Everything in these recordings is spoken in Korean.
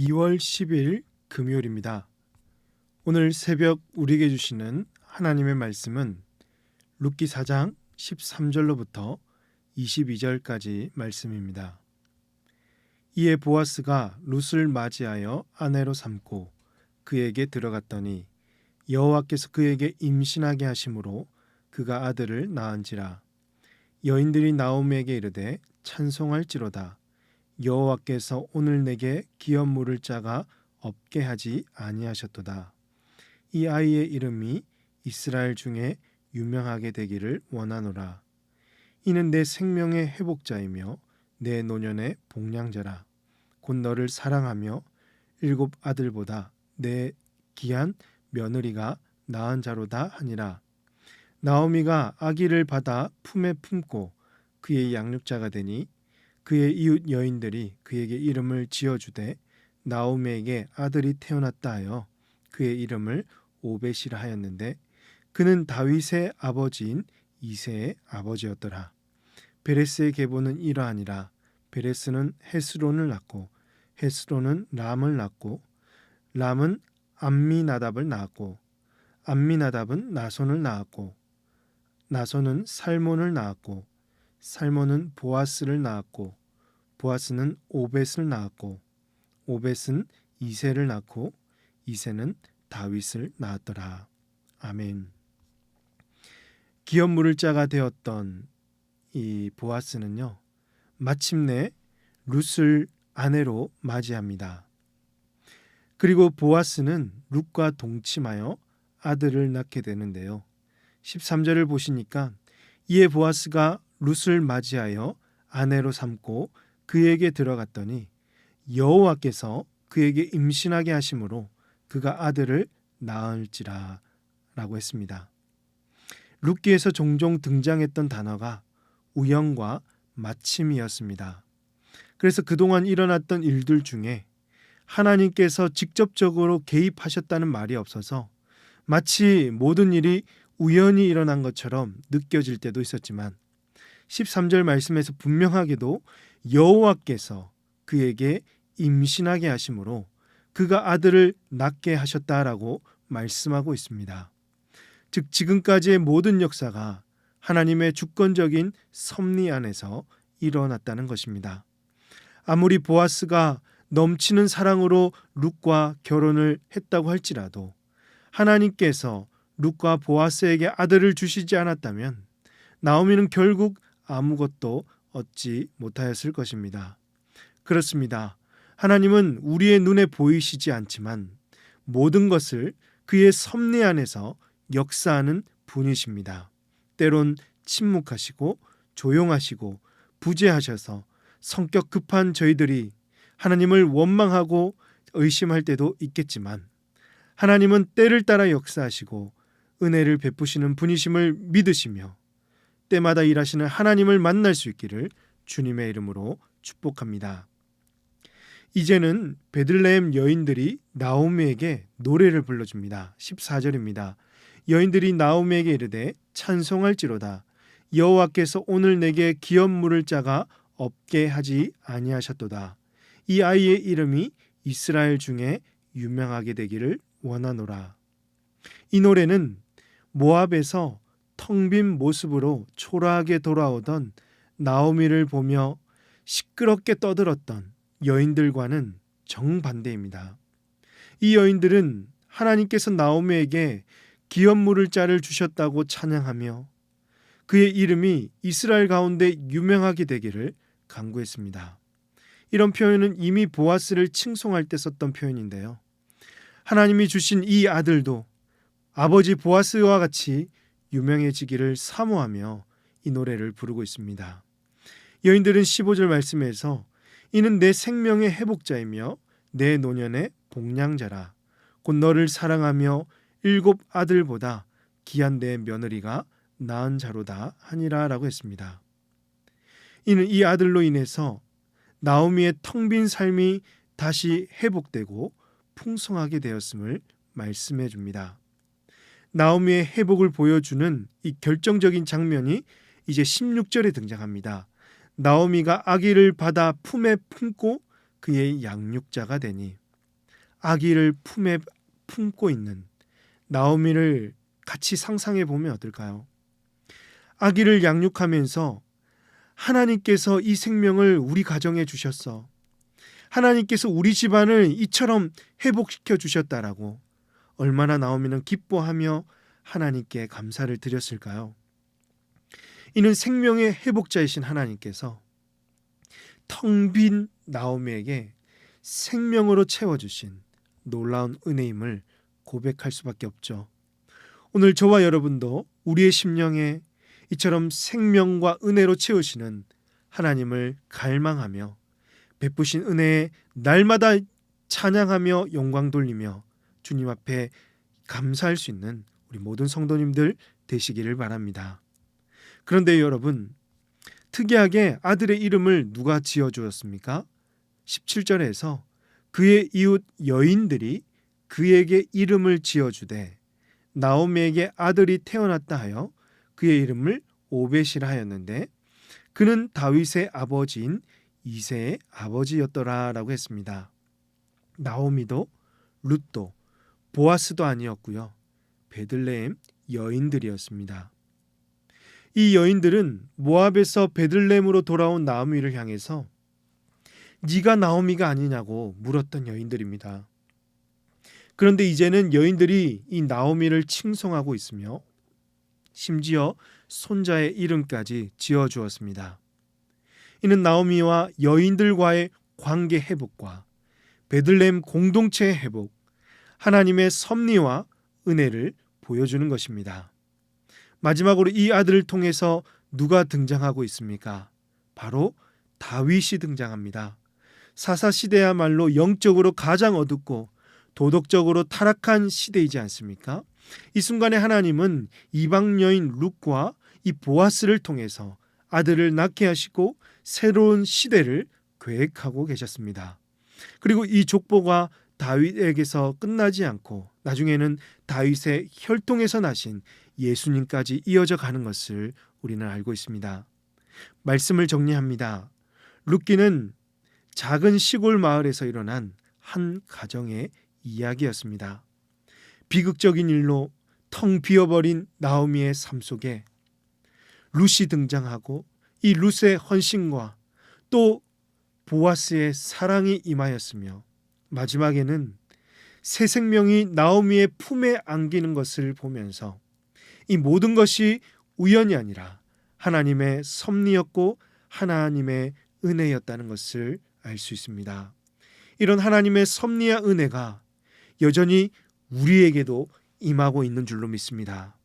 2월 10일 금요일입니다. 오늘 새벽 우리에게 주시는 하나님의 말씀은 룻기 4장 13절로부터 22절까지 말씀입니다. 이에 보아스가 룻을 맞이하여 아내로 삼고 그에게 들어갔더니 여호와께서 그에게 임신하게 하심으로 그가 아들을 낳은지라. 여인들이 나오미에게 이르되 찬송할지로다. 여호와께서 오늘 내게 기업 물을 자가 없게 하지 아니하셨도다. 이 아이의 이름이 이스라엘 중에 유명하게 되기를 원하노라. 이는 내 생명의 회복자이며 내 노년의 복량자라. 곧 너를 사랑하며 7 아들보다 내 귀한 며느리가 나은 자로다 하니라. 나오미가 아기를 받아 품에 품고 그의 양육자가 되니 그의 이웃 여인들이 그에게 이름을 지어주되 나오미에게 아들이 태어났다 하여 그의 이름을 오벳이라 하였는데 그는 다윗의 아버지인 이새의 아버지였더라. 베레스의 계보는 이러하니라. 베레스는 헤스론을 낳고 헤스론은 람을 낳고 람은 암미나답을 낳았고 암미나답은 나손을 낳았고 나손은 살몬을 낳았고 살몬은 보아스를 낳았고 보아스는 오벳을 낳았고 오벳은 이새를 낳고 이새는 다윗을 낳았더라. 아멘. 기업 물을 자가 되었던 이 보아스는요, 마침내 룻을 아내로 맞이합니다. 그리고 보아스는 룻과 동침하여 아들을 낳게 되는데요. 13절을 보시니까 이에 보아스가 룻을 맞이하여 아내로 삼고 그에게 들어갔더니 여호와께서 그에게 임신하게 하심으로 그가 아들을 낳을지라 라고 했습니다. 룻기에서 종종 등장했던 단어가 우연과 마침이었습니다. 그래서 그동안 일어났던 일들 중에 하나님께서 직접적으로 개입하셨다는 말이 없어서 마치 모든 일이 우연히 일어난 것처럼 느껴질 때도 있었지만 13절 말씀에서 분명하게도 여호와께서 그에게 임신하게 하심으로 그가 아들을 낳게 하셨다라고 말씀하고 있습니다. 즉 지금까지의 모든 역사가 하나님의 주권적인 섭리 안에서 일어났다는 것입니다. 아무리 보아스가 넘치는 사랑으로 룻과 결혼을 했다고 할지라도 하나님께서 룻과 보아스에게 아들을 주시지 않았다면 나오미는 결국 아무것도 얻지 못하였을 것입니다. 그렇습니다. 하나님은 우리의 눈에 보이시지 않지만 모든 것을 그의 섭리 안에서 역사하는 분이십니다. 때론 침묵하시고 조용하시고 부재하셔서 성격 급한 저희들이 하나님을 원망하고 의심할 때도 있겠지만 하나님은 때를 따라 역사하시고 은혜를 베푸시는 분이심을 믿으시며 때마다 일하시는 하나님을 만날 수 있기를 주님의 이름으로 축복합니다. 이제는 베들레헴 여인들이 나오미에게 노래를 불러줍니다. 14절입니다. 여인들이 나오미에게 이르되 찬송할지로다. 여호와께서 오늘 내게 기업 물을 자가 없게 하지 아니하셨도다. 이 아이의 이름이 이스라엘 중에 유명하게 되기를 원하노라. 이 노래는 모압에서 텅 빈 모습으로 초라하게 돌아오던 나오미를 보며 시끄럽게 떠들었던 여인들과는 정반대입니다. 이 여인들은 하나님께서 나오미에게 기업 물을 자를 주셨다고 찬양하며 그의 이름이 이스라엘 가운데 유명하게 되기를 간구했습니다. 이런 표현은 이미 보아스를 칭송할 때 썼던 표현인데요. 하나님이 주신 이 아들도 아버지 보아스와 같이 유명해지기를 사모하며 이 노래를 부르고 있습니다. 여인들은 15절 말씀에서 이는 내 생명의 회복자이며 내 노년의 복량자라. 곧 너를 사랑하며 7 아들보다 귀한 내 며느리가 낳은 자로다 하니라 라고 했습니다. 이는 이 아들로 인해서 나오미의 텅 빈 삶이 다시 회복되고 풍성하게 되었음을 말씀해 줍니다. 나오미의 회복을 보여주는 이 결정적인 장면이 이제 16절에 등장합니다. 나오미가 아기를 받아 품에 품고 그의 양육자가 되니 아기를 품에 품고 있는 나오미를 같이 상상해 보면 어떨까요? 아기를 양육하면서 하나님께서 이 생명을 우리 가정에 주셨어. 하나님께서 우리 집안을 이처럼 회복시켜 주셨다라고 얼마나 나오미는 기뻐하며 하나님께 감사를 드렸을까요? 이는 생명의 회복자이신 하나님께서 텅 빈 나오미에게 생명으로 채워주신 놀라운 은혜임을 고백할 수밖에 없죠. 오늘 저와 여러분도 우리의 심령에 이처럼 생명과 은혜로 채우시는 하나님을 갈망하며 베푸신 은혜에 날마다 찬양하며 영광 돌리며 주님 앞에 감사할 수 있는 우리 모든 성도님들 되시기를 바랍니다. 그런데 여러분, 특이하게 아들의 이름을 누가 지어주었습니까? 17절에서 그의 이웃 여인들이 그에게 이름을 지어주되 나오미에게 아들이 태어났다 하여 그의 이름을 오벳이라 하였는데 그는 다윗의 아버지인 이새의 아버지였더라 라고 했습니다. 나오미도 룻도 보아스도 아니었고요. 베들레헴 여인들이었습니다. 이 여인들은 모압에서 베들레헴으로 돌아온 나오미를 향해서 네가 나오미가 아니냐고 물었던 여인들입니다. 그런데 이제는 여인들이 이 나오미를 칭송하고 있으며 심지어 손자의 이름까지 지어주었습니다. 이는 나오미와 여인들과의 관계 회복과 베들레헴 공동체의 회복, 하나님의 섭리와 은혜를 보여주는 것입니다. 마지막으로 이 아들을 통해서 누가 등장하고 있습니까? 바로 다윗이 등장합니다. 사사시대야말로 영적으로 가장 어둡고 도덕적으로 타락한 시대이지 않습니까? 이 순간에 하나님은 이방 여인 룻과 이 보아스를 통해서 아들을 낳게 하시고 새로운 시대를 계획하고 계셨습니다. 그리고 이 족보가 다윗에게서 끝나지 않고 나중에는 다윗의 혈통에서 나신 예수님까지 이어져 가는 것을 우리는 알고 있습니다. 말씀을 정리합니다. 룻기는 작은 시골 마을에서 일어난 한 가정의 이야기였습니다. 비극적인 일로 텅 비어버린 나오미의 삶 속에 룻이 등장하고 이 룻의 헌신과 또 보아스의 사랑이 임하였으며 마지막에는 새 생명이 나오미의 품에 안기는 것을 보면서 이 모든 것이 우연이 아니라 하나님의 섭리였고 하나님의 은혜였다는 것을 알 수 있습니다. 이런 하나님의 섭리와 은혜가 여전히 우리에게도 임하고 있는 줄로 믿습니다.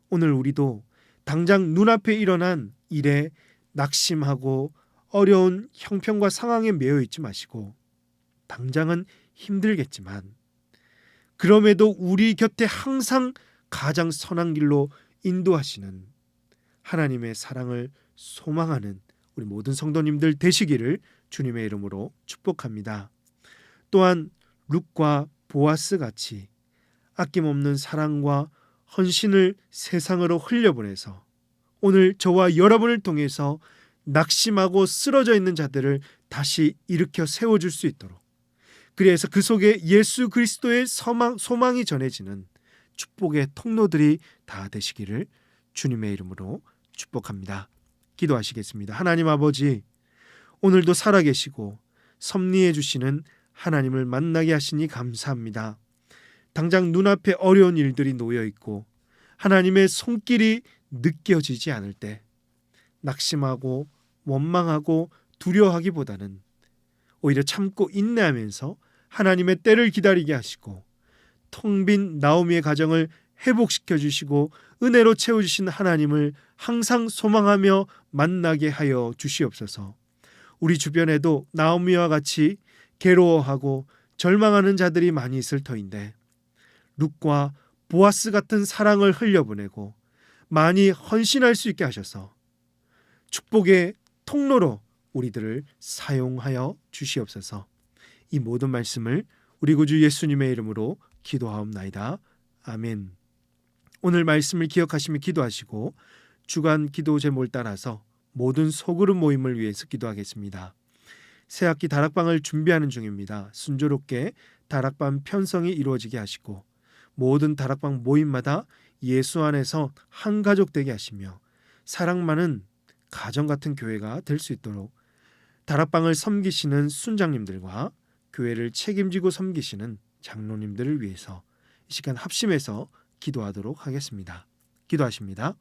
오늘 우리도 당장 눈앞에 일어난 일에 낙심하고 어려운 형편과 상황에 매여 있지 마시고 당장은 힘들겠지만 그럼에도 우리 곁에 항상 가장 선한 길로 인도하시는 하나님의 사랑을 소망하는 우리 모든 성도님들 되시기를 주님의 이름으로 축복합니다. 또한 룻과 보아스 같이 아낌없는 사랑과 헌신을 세상으로 흘려보내서 오늘 저와 여러분을 통해서 낙심하고 쓰러져 있는 자들을 다시 일으켜 세워줄 수 있도록, 그래서 그 속에 예수 그리스도의 소망이 전해지는 축복의 통로들이 다 되시기를 주님의 이름으로 축복합니다. 기도하시겠습니다. 하나님 아버지, 오늘도 살아계시고 섭리해 주시는 하나님을 만나게 하시니 감사합니다. 당장 눈앞에 어려운 일들이 놓여 있고 하나님의 손길이 느껴지지 않을 때 낙심하고 원망하고 두려워하기보다는 오히려 참고 인내하면서 하나님의 때를 기다리게 하시고 텅 빈 나오미의 가정을 회복시켜 주시고 은혜로 채워주신 하나님을 항상 소망하며 만나게 하여 주시옵소서. 우리 주변에도 나오미와 같이 괴로워하고 절망하는 자들이 많이 있을 터인데 룻과 보아스 같은 사랑을 흘려보내고 많이 헌신할 수 있게 하셔서 축복의 통로로 우리들을 사용하여 주시옵소서. 이 모든 말씀을 우리 구주 예수님의 이름으로 기도하옵나이다. 아멘. 오늘 말씀을 기억하시며 기도하시고 주간 기도 제목을 따라서 모든 소그룹 모임을 위해서 기도하겠습니다. 새학기 다락방을 준비하는 중입니다. 순조롭게 다락방 편성이 이루어지게 하시고 모든 다락방 모임마다 예수 안에서 한 가족 되게 하시며 사랑 많은 가정 같은 교회가 될 수 있도록 다락방을 섬기시는 순장님들과 교회를 책임지고 섬기시는 장로님들을 위해서 이 시간 합심해서 기도하도록 하겠습니다. 기도하십니다.